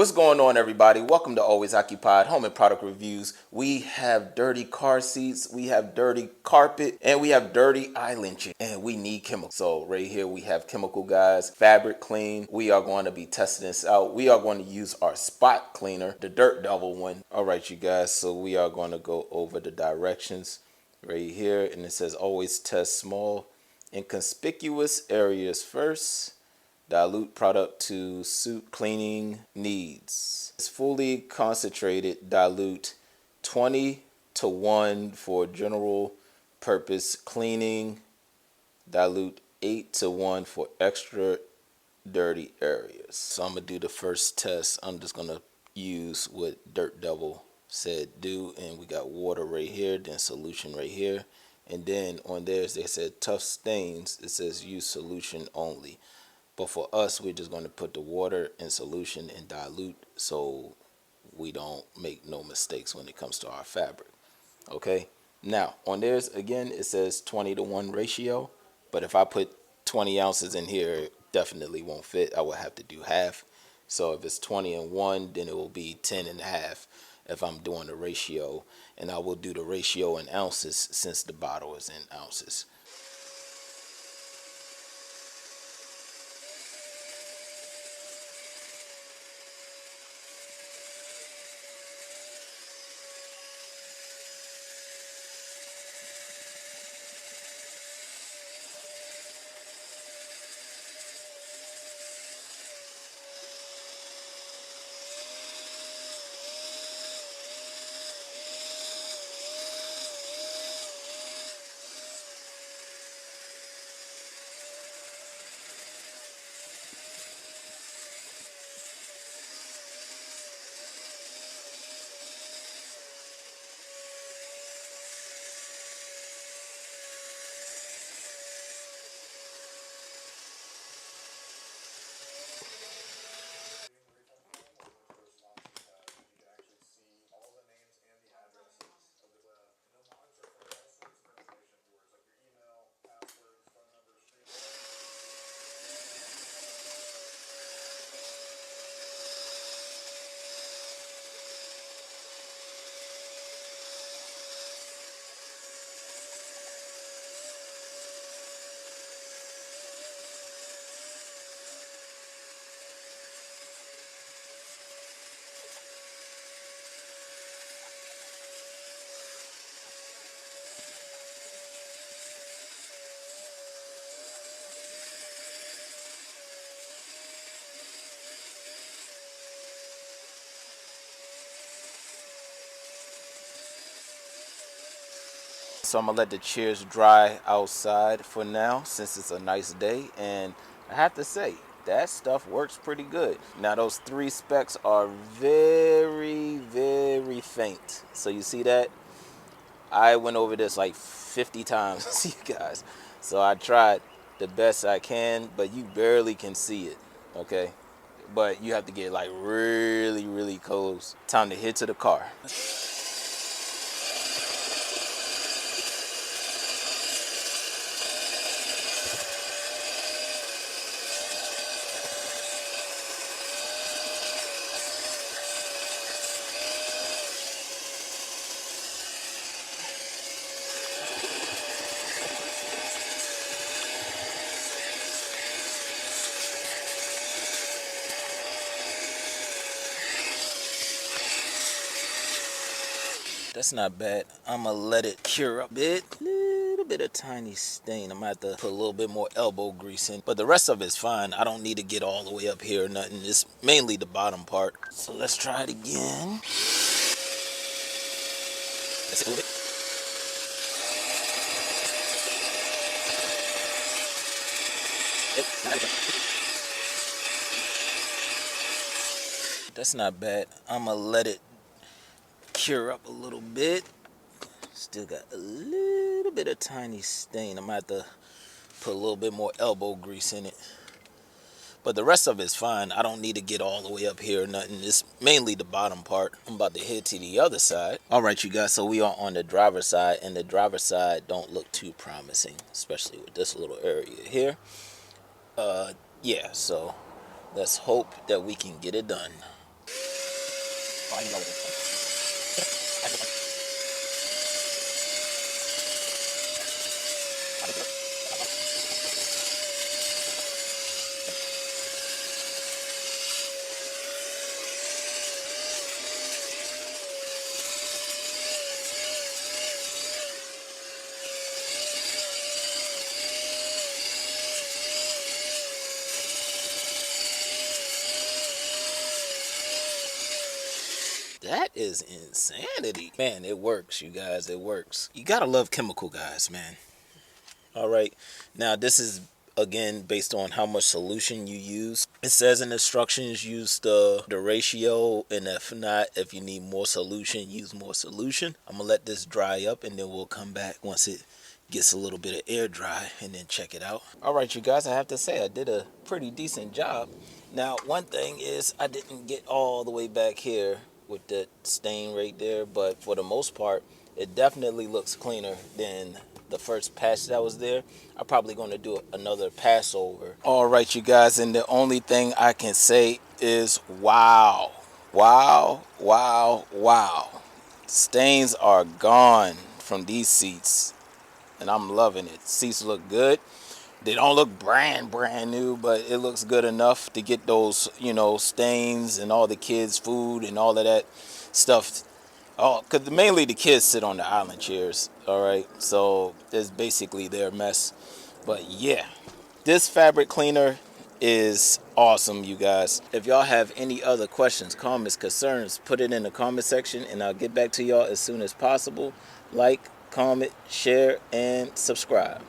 What's going on, everybody? Welcome to Always Occupied Home and Product Reviews. We have dirty car seats, we have dirty carpet, and we have dirty islanding, and we need chemicals. So right here we have Chemical Guys Fabric Clean. We are going to be testing this out. We are going to use our spot cleaner, the Dirt Devil one. All right, you guys, so we are going to go over the directions right here, and it says always test small inconspicuous areas first. Dilute product to suit cleaning needs. It's fully concentrated dilute 20:1 for general purpose cleaning. Dilute 8:1 for extra dirty areas. So I'm gonna do the first test. I'm just gonna use what Dirt Devil said do, and we got water right here, then solution right here, and then on theirs they said tough stains. It says use solution only. But for us, we're just going to put the water in solution and dilute so we don't make no mistakes when it comes to our fabric. Okay. Now, on theirs, again, it says 20:1 ratio. But if I put 20 ounces in here, it definitely won't fit. I would have to do half. So if it's 20:1, then it will be 10.5 if I'm doing the ratio. And I will do the ratio in ounces since the bottle is in ounces. So I'm gonna let the chairs dry outside for now since it's a nice day, and I have to say that stuff works pretty good. Now those 3 specks are very faint. So you see that? I went over this like 50 times, you guys. So I tried the best I can, but you barely can see it, okay? But you have to get like really close. Time to head to the car. That's not bad. I'm gonna let it cure up a bit. Little bit of tiny stain. I'm gonna have to put a little bit more elbow grease in. But the rest of it's fine. I don't need to get all the way up here or nothing. It's mainly the bottom part. So let's try it again. That's it a little bit. That's not bad. I'm gonna let it cure up a little bit. Still got a little bit of tiny stain. I'm gonna have to put a little bit more elbow grease in it. But the rest of it's fine. I don't need to get all the way up here or nothing. It's mainly the bottom part. I'm about to head to the other side. All right, you guys, so we are on the driver's side, and the driver's side don't look too promising, especially with this little area here. Yeah, so let's hope that we can get it done. That is insanity. Man, it works, you guys. It works. You gotta love chemical guys, man. All right. Now, this is again based on how much solution you use. It says in instructions use the ratio, and if not, if you need more solution, use more solution. I'm gonna let this dry up, and then we'll come back once it gets a little bit of air dry, and then check it out. All right, you guys, I have to say I did a pretty decent job. Now, one thing is I didn't get all the way back here with the stain right there, but for the most part, it definitely looks cleaner than the first patch that was there. I'm probably going to do another pass over. All right, you guys, and the only thing I can say is wow. Wow, wow, wow. Stains are gone from these seats, and I'm loving it. Seats look good. They don't look brand new, but it looks good enough to get those, stains and all the kids' food and all of that stuff. Oh, because mainly the kids sit on the island chairs, all right? So it's basically their mess. But yeah, this fabric cleaner is awesome, you guys. If y'all have any other questions, comments, concerns, put it in the comment section, and I'll get back to y'all as soon as possible. Like, comment, share, and subscribe.